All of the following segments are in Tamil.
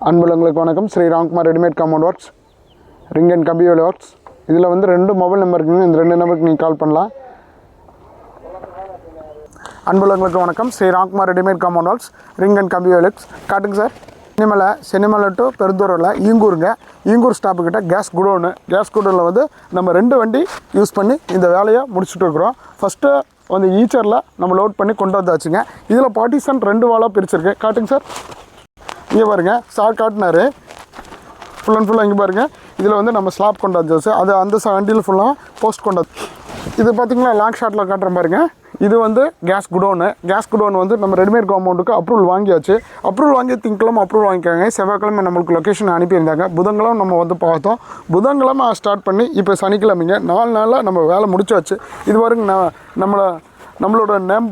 அன்புள்ளவங்களுக்கு வணக்கம். Shri Ramkumar readymade compound works, ring and கம்பி வேலி ஒர்க்ஸ். இதில் வந்து 2 மொபைல் நம்பர் இருக்குங்க. இந்த 2 நம்பருக்கு நீங்கள் கால் பண்ணலாம். அன்புள்ளவங்களுக்கு வணக்கம். Shri Ramkumar readymade compound works, ring and கம்பி வேலி ஒர்க்ஸ். காட்டுங்க சார். சென்னிமலை டு பெருந்தூரில் ஈங்கூர் ஸ்டாப்புக்கிட்ட கேஸ் குடோனில் வந்து நம்ம 2 வண்டி யூஸ் பண்ணி இந்த வேலையை முடிச்சுட்டு இருக்கிறோம். ஃபஸ்ட்டு வந்து ஈச்சரில் நம்ம லோட் பண்ணி கொண்டு வந்தாச்சுங்க. இதில் பார்ட்டிஷன் 2 வாலாக பிரிச்சிருக்கு. காட்டுங்க சார். இங்கே பாருங்கள், சார் காட்டினார். ஃபுல் அண்ட் ஃபுல்லாக இங்கே பாருங்கள். இதில் வந்து நம்ம ஸ்லாப் கொண்டு வந்தாச்சு. அது அந்த வண்டியில் ஃபுல்லாக போஸ்ட் கொண்டு இது பார்த்திங்கன்னா லாங் ஷாட்டில் காட்டுற பாருங்கள். இது வந்து கேஸ் குடோன் வந்து நம்ம ரெடிமேட் காம்பவுண்டுக்கு அப்ரூவல் வாங்கியாச்சு. அப்ரூவல் வாங்கி திங்கக்கிழமை அப்ரூவல் வாங்கிக்காங்க. செவ்வாய்க்கிழமை நம்மளுக்கு லொக்கேஷன் அனுப்பியிருந்தாங்க. புதன்கிழமை நம்ம வந்து பார்த்தோம். புதன்கிழமை ஸ்டார்ட் பண்ணி இப்போ சனிக்கிழமைங்க 4 நாளில் நம்ம வேலை முடிச்சாச்சு. இது பாருங்க, நம்மளோட நேம்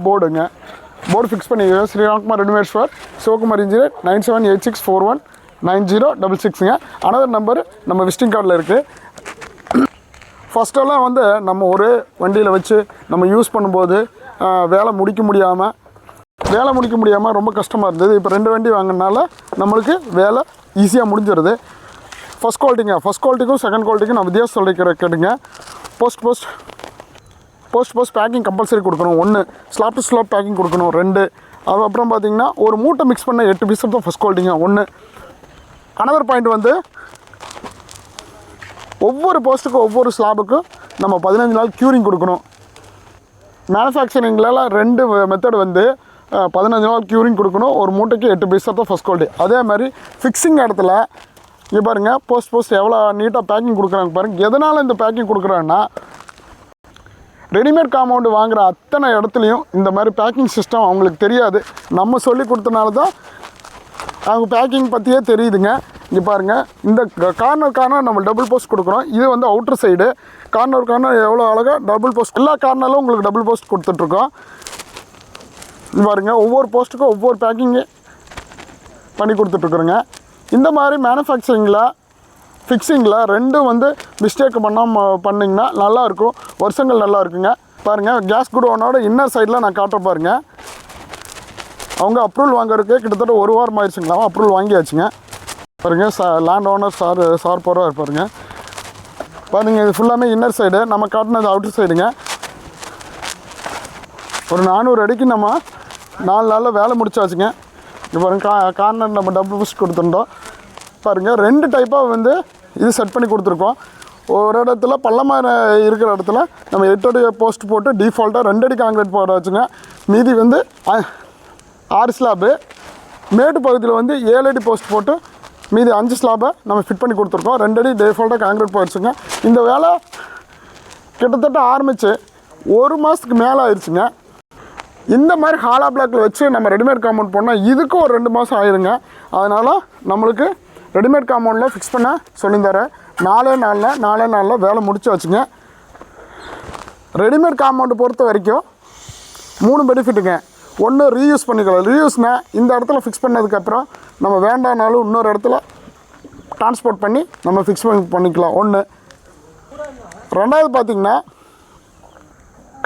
போர்டு ஃபிக்ஸ் பண்ணிக்கிறோம். Shri Ramkumar readymade store, Sivakumar engineer, 9786419066ங்க. அனதர் நம்பர் நம்ம விசிட்டிங் கார்டில் இருக்குது. ஃபஸ்ட்டெல்லாம் வந்து நம்ம ஒரு வண்டியில் வச்சு நம்ம யூஸ் பண்ணும்போது வேலை முடிக்க முடியாமல் ரொம்ப கஷ்டமாக இருந்தது. இப்போ 2 வண்டி வாங்கினால நம்மளுக்கு வேலை ஈஸியாக முடிஞ்சிருது. ஃபஸ்ட் குவாலிட்டிக்கும் செகண்ட் குவாலிட்டிக்கும் நான் வித்தியாசம் சொல்லிக்கிறேன் கேட்டுங்க. போஸ்ட் பேக்கிங் கம்பல்சரி கொடுக்கணும். 1 ஸ்லாப் டு ஸ்லாப் பேக்கிங் கொடுக்கணும். 2 அதுக்கப்புறம் பார்த்திங்கன்னா ஒரு மூட்டை மிக்ஸ் பண்ண 8 பீஸ் தான் ஃபஸ்ட் குவாலிட்டிங்க. 1 அனதர் பாயிண்ட் வந்து ஒவ்வொரு போஸ்ட்டுக்கும் ஒவ்வொரு ஸ்லாபுக்கும் நம்ம 15 நாள் க்யூரிங் கொடுக்கணும். மேனுஃபேக்சரிங்கில் 2 மெத்தட் வந்து 15 நாள் க்யூரிங் கொடுக்கணும். ஒரு மூட்டைக்கு 8 பீஸ் தான் ஃபஸ்ட் குவாலிட்டி. அதே மாதிரி ஃபிக்ஸிங் இடத்துல இங்கே பாருங்கள், போஸ்ட் எவ்வளோ நீட்டாக பேக்கிங் கொடுக்குறாங்க பாருங்கள். எதனால் இந்த பேக்கிங் கொடுக்குறாங்கன்னா, ரெடிமேட் காம்பவுண்டு வாங்குகிற அத்தனை இடத்துலையும் இந்த மாதிரி பேக்கிங் சிஸ்டம் அவங்களுக்கு தெரியாது. நம்ம சொல்லி கொடுத்தனால தான் அவங்க பேக்கிங் பற்றியே தெரியுதுங்க. இங்கே பாருங்கள், இந்த கார்னர் நம்ம டபுள் போஸ்ட் கொடுக்குறோம். இது வந்து அவுட்டர் சைடு கார்னர் எவ்வளோ அழகாக டபுள் போஸ்ட். எல்லா கார்னரிலும் உங்களுக்கு டபுள் போஸ்ட் கொடுத்துட்ருக்கோம். இது பாருங்கள், ஒவ்வொரு போஸ்ட்டுக்கும் ஒவ்வொரு பேக்கிங்கு பண்ணி கொடுத்துட்ருக்குறோங்க. இந்த மாதிரி மேனுஃபேக்சரிங்கில் ஃபிக்ஸிங்கில் 2 வந்து மிஸ்டேக் பண்ணிங்கன்னா நல்லாயிருக்கும். வருஷங்கள் நல்லா இருக்குங்க. பாருங்கள், கேஸ் குடோனோட இன்னர் சைடில் நான் காட்டுற பாருங்கள். அவங்க அப்ரூவல் வாங்குறதுக்கு கிட்டத்தட்ட 1 வாரம் ஆயிடுச்சுங்களா. அப்ரூவல் வாங்கியாச்சுங்க. பாருங்கள், லேண்ட் ஓனர் சார் போகிறா இருப்பாருங்க. பாருங்கள், இது ஃபுல்லாமே இன்னர் சைடு. நம்ம காட்டினது அவுட்டர் சைடுங்க. ஒரு 400 அடிக்கு நம்ம 4 நாளில் வேலை முடிச்சாச்சுங்க. இது பாருங்கள், கார்னர் நம்ம டபுள் போஸ்ட் கொடுத்துட்டோம். பாருங்கள், 2 டைப்பாக வந்து இது செட் பண்ணி கொடுத்துருக்கோம். ஒரு இடத்துல பள்ளமாக இருக்கிற இடத்துல நம்ம 8 அடி போஸ்ட் போட்டு டிஃபால்ட்டாக 2 அடி காங்கிரீட் போட வச்சுங்க. மீதி வந்து 6 ஸ்லாப்பு. மேட்டு பகுதியில் வந்து 7 அடி போஸ்ட் போட்டு மீதி 5 ஸ்லாப்பை நம்ம ஃபிட் பண்ணி கொடுத்துருக்கோம். 2 அடி டிஃபால்ட்டாக காங்கிரீட் போயிடுச்சுங்க. இந்த வேலை கிட்டத்தட்ட ஆரம்பித்து 1 மாதத்துக்கு மேலே ஆயிடுச்சுங்க. இந்த மாதிரி ஹாலா பிளாக்கில் வச்சு நம்ம ரெடிமேட் காம்பவுண்ட் போனால் இதுக்கும் ஒரு 2 மாதம் ஆயிருங்க. அதனால் நம்மளுக்கு ரெடிமேட் காம்பவுண்டில் ஃபிக்ஸ் பண்ண சொல்லித்தரேன். 4 நாளில் வேலை முடிச்சு வச்சுங்க. ரெடிமேட் காம்பவுண்டு பொறுத்த வரைக்கும் 3 பெனிஃபிட்டுங்க. 1 ரீயூஸ் பண்ணிக்கலாம். ரீயூஸ்னால் இந்த இடத்துல ஃபிக்ஸ் பண்ணதுக்கப்புறம் நம்ம வேண்டானாலும் இன்னொரு இடத்துல டிரான்ஸ்போர்ட் பண்ணி நம்ம ஃபிக்ஸ் பண்ணிக்கலாம். 1. 2வது பார்த்திங்கன்னா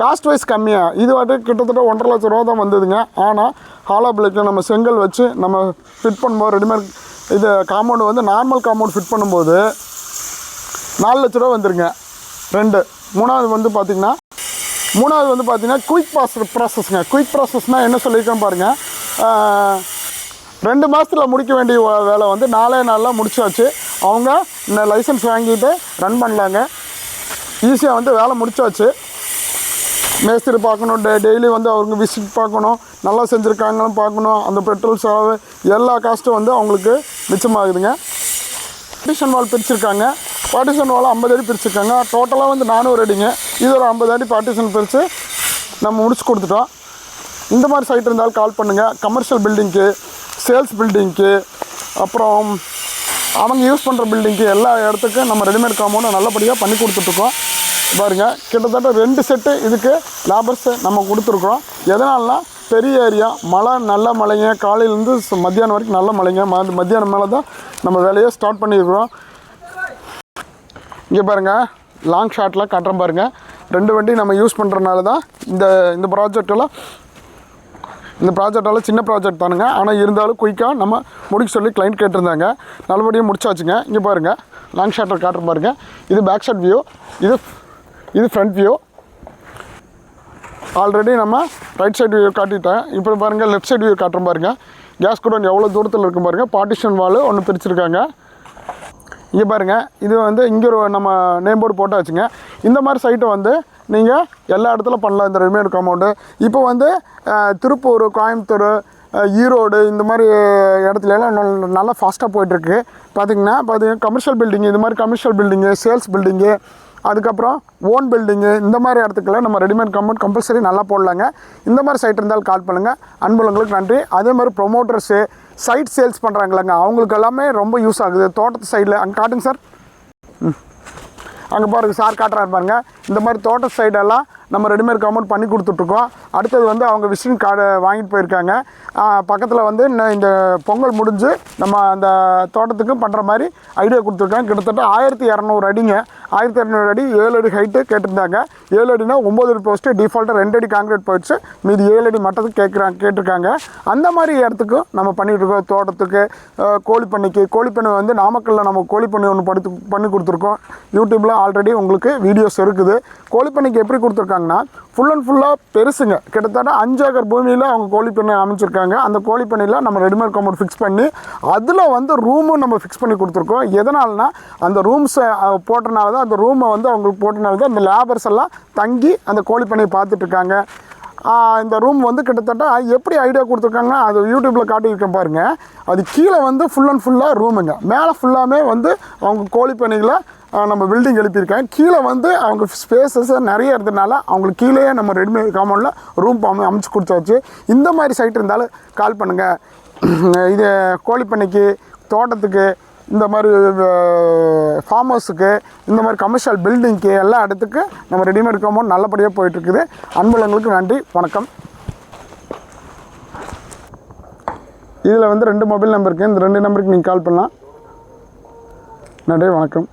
காஸ்ட் வைஸ் கம்மியாக இது கிட்டத்தட்ட 1.5 லட்ச ரூபா தான் வந்ததுங்க. ஆனால் ஹாலா பிளாக்கு நம்ம செங்கல் வச்சு நம்ம ஃபிட் பண்ணும்போது ரெடிமேட் இது காம்பவுண்டு வந்து நார்மல் காம்பவுண்ட் ஃபிட் பண்ணும்போது 4 லட்ச ரூபா வந்துருங்க. 2. மூணாவது வந்து பார்த்திங்கன்னா குயிக் ப்ராசஸ்ங்க. குயிக் ப்ராசஸ்னால் என்ன சொல்லியிருக்கேன் பாருங்கள். 2 மாதத்தில் முடிக்க வேண்டிய வேலை வந்து 4 நாளில் முடிச்சாச்சு. அவங்க இந்த லைசன்ஸ் வாங்கிட்டு ரன் பண்ணலாங்க. ஈஸியாக வந்து வேலை முடிச்சாச்சு. மேஸ்திரி பார்க்கணும், டெய்லி வந்து அவங்க விசிட் பார்க்கணும், நல்லா செஞ்சுருக்காங்கன்னு பார்க்கணும். அந்த பெட்ரோல் செலவு எல்லா காஸ்ட்டும் வந்து அவங்களுக்கு மிச்சமாகுதுங்க. Partition wall பிரிச்சுருக்காங்க. பார்ட்டிஷன் வால் 50 அடி பிரிச்சுருக்காங்க. டோட்டலாக வந்து 400 அடிங்க. இது ஒரு 50 அடி பார்ட்டிஷன் பிரித்து நம்ம முடிச்சு கொடுத்துட்டோம். இந்த மாதிரி சைட் இருந்தாலும் கால் பண்ணுங்கள். கமர்ஷியல் பில்டிங்க்கு, சேல்ஸ் பில்டிங்க்கு, அப்புறம் அவங்க யூஸ் பண்ணுற பில்டிங்க்கு எல்லா இடத்துக்கும் நம்ம ரெடிமேட் காம்பவுண்டை நல்லபடியாக பண்ணி கொடுத்துட்ருக்கோம். பாருங்கள், கிட்டத்தட்ட 2 செட்டு இதுக்கு லேபர்ஸு நம்ம கொடுத்துருக்குறோம். எதனால்னா பெரிய ஏரியா, நல்ல மழைங்க. காலையிலேருந்து மத்தியானம் வரைக்கும் நல்ல மழைங்க. மத்தியானம் மேலே தான் நம்ம வேலையை ஸ்டார்ட் பண்ணியிருக்கிறோம். இங்கே பாருங்கள், லாங் ஷாட்டில் காட்டுறேன் பாருங்கள். 2 வண்டி நம்ம யூஸ் பண்ணுறதுனால தான் இந்த ப்ராஜெக்டெல்லாம் இந்த ப்ராஜெக்டால் சின்ன ப்ராஜெக்ட் தானுங்க, ஆனால் இருந்தாலும் குயிக்காக நம்ம முடிக்க சொல்லி கிளைண்ட் கேட்டிருந்தாங்க. நல்லபடியாக முடிச்சாச்சுங்க. இங்கே பாருங்கள், லாங் ஷாட்டர் காட்டுற பாருங்கள். இது பேக் ஷாட் வியூ, இது ஃப்ரண்ட் வியூ. ஆல்ரெடி நம்ம ரைட் சைடு வியூ காட்டிட்டேன். இப்போ பாருங்கள் லெஃப்ட் சைடு வியூ காட்டுற பாருங்கள். கேஸ் குடோன் எவ்வளோ தூரத்தில் இருக்கும் பாருங்கள். பார்ட்டிஷன் வால் ஒன்று பிரிச்சுருக்காங்க. இங்கே பாருங்கள், இது வந்து இங்கே ஒரு நம்ம நேம் போர்டு போட்டாச்சுங்க. இந்த மாதிரி சைட்டை வந்து நீங்கள் எல்லா இடத்துல பண்ணலாம். இந்த ரெடிமேட் காம்பவுண்டு இப்போ வந்து திருப்பூர், கோயம்புத்தூர், ஈரோடு இந்த மாதிரி இடத்துலலாம் நல்லா ஃபாஸ்ட்டாக போய்ட்டுருக்கு. பார்த்திங்கன்னா கமர்ஷியல் பில்டிங்கு, இது மாதிரி கமர்ஷியல் பில்டிங்கு, சேல்ஸ் பில்டிங்கு, அதுக்கப்புறம் ஓன் பில்டிங்கு, இந்த மாதிரி இடத்துக்குலாம் நம்ம ரெடிமேட் காம்பவுண்ட் கம்பல்சரி நல்லா போடலாங்க. இந்த மாதிரி சைட் இருந்தாலும் கால் பண்ணுங்கள். அன்புள்ளவங்களுக்கு நன்றி. அதே மாதிரி ப்ரொமோட்டர்ஸு சைட் சேல்ஸ் பண்ணுறாங்களாங்க, அவங்களுக்கு எல்லாமே ரொம்ப யூஸ் ஆகுது. தோட்டத்து சைடில் அங்கே காட்டுங்க சார். அங்கே பாருங்கள், சார் காட்டுறாரு பாருங்கள். இந்த மாதிரி தோட்ட சைடெல்லாம் நம்ம ரெடிமேட் காம்பவுண்ட் பண்ணி கொடுத்துட்ருக்கோம். அடுத்தது வந்து அவங்க விசிட்டிங் கார்டு வாங்கிட்டு போயிருக்காங்க. பக்கத்தில் வந்து இன்னும் இந்த பொங்கல் முடிஞ்சு நம்ம அந்த தோட்டத்துக்கு பண்ணுற மாதிரி ஐடியா கொடுத்துருக்காங்க. கிட்டத்தட்ட 1200 அடிங்க. 1200 அடி, 7 அடி ஹைட்டு கேட்டிருந்தாங்க. 7 அடினா 9 அடி போஸ்ட்டு, டிஃபால்ட்டாக 2 அடி காங்கிரீட் போயிடுச்சு. மீதி 7 அடி மட்டத்துக்கு கேட்டிருக்காங்க. அந்த மாதிரி இடத்துக்கும் நம்ம பண்ணிகிட்ருக்கோம். தோட்டத்துக்கு, கோழிப்பண்ணைக்கு. கோழிப்பண்ணை வந்து நாமக்கல்லில் நம்ம கோழிப்பண்ணை ஒன்று பண்ணி கொடுத்துருக்கோம். யூடியூப்பில் ஆல்ரெடி உங்களுக்கு வீடியோஸ் இருக்குது. கோழிப்பண்ணைக்கு எப்படி கொடுத்துருக்காங்கன்னா ஃபுல் அண்ட் ஃபுல்லாக பெருசுங்க. கிட்டத்தட்ட 5 ஏக்கர் பூமியில் அவங்க கோழிப்பண்ணை அமைச்சிருக்காங்க. அந்த கோழிப்பண்ணையில் நம்ம ரெடிமேட் காம்பவுண்ட் ஃபிக்ஸ் பண்ணி அதில் வந்து ரூமும் நம்ம ஃபிக்ஸ் பண்ணி கொடுத்துருக்கோம். எதனால்னா அந்த ரூம்ஸை போட்டனால தான், அந்த ரூமை வந்து அவங்களுக்கு போட்டனால தான் இந்த லேபர்ஸ் எல்லாம் தங்கி அந்த கோழிப்பண்ணையை பார்த்துட்ருக்காங்க. இந்த ரூம் வந்து கிட்டத்தட்ட எப்படி ஐடியா கொடுத்துருக்காங்கன்னா அது யூடியூப்பில் காட்டியிருக்கேன் பாருங்கள். அது கீழே வந்து ஃபுல் அண்ட் ஃபுல்லாக ரூமுங்க. மேலே ஃபுல்லாமே வந்து அவங்க கோழிப்பண்ணைகளை நம்ம பில்டிங் எழுப்பியிருக்காங்க. கீழே வந்து அவங்க ஸ்பேசஸ் நிறைய இருந்ததுனால அவங்களுக்கு கீழேயே நம்ம ரெடிமேட் காம்பவுண்டில் ரூம் அமைச்சு கொடுத்தாச்சு. இந்த மாதிரி சைட் இருந்தாலும் கால் பண்ணுங்கள். இது கோழிப்பண்ணைக்கு, தோட்டத்துக்கு, இந்த மாதிரி ஃபார்ம் ஹவுஸுக்கு, இந்த மாதிரி கமர்ஷியல் பில்டிங்க்கு எல்லா இடத்துக்கு நம்ம ரெடிமேட் காம்பவுண்ட் நல்லபடியாக போயிட்டுருக்குது. அன்புள்ளவங்களுக்கு நன்றி, வணக்கம். இதில் வந்து 2 மொபைல் நம்பர் இருக்குது. இந்த 2 நம்பருக்கு நீங்கள் கால் பண்ணலாம். நன்றி, வணக்கம்.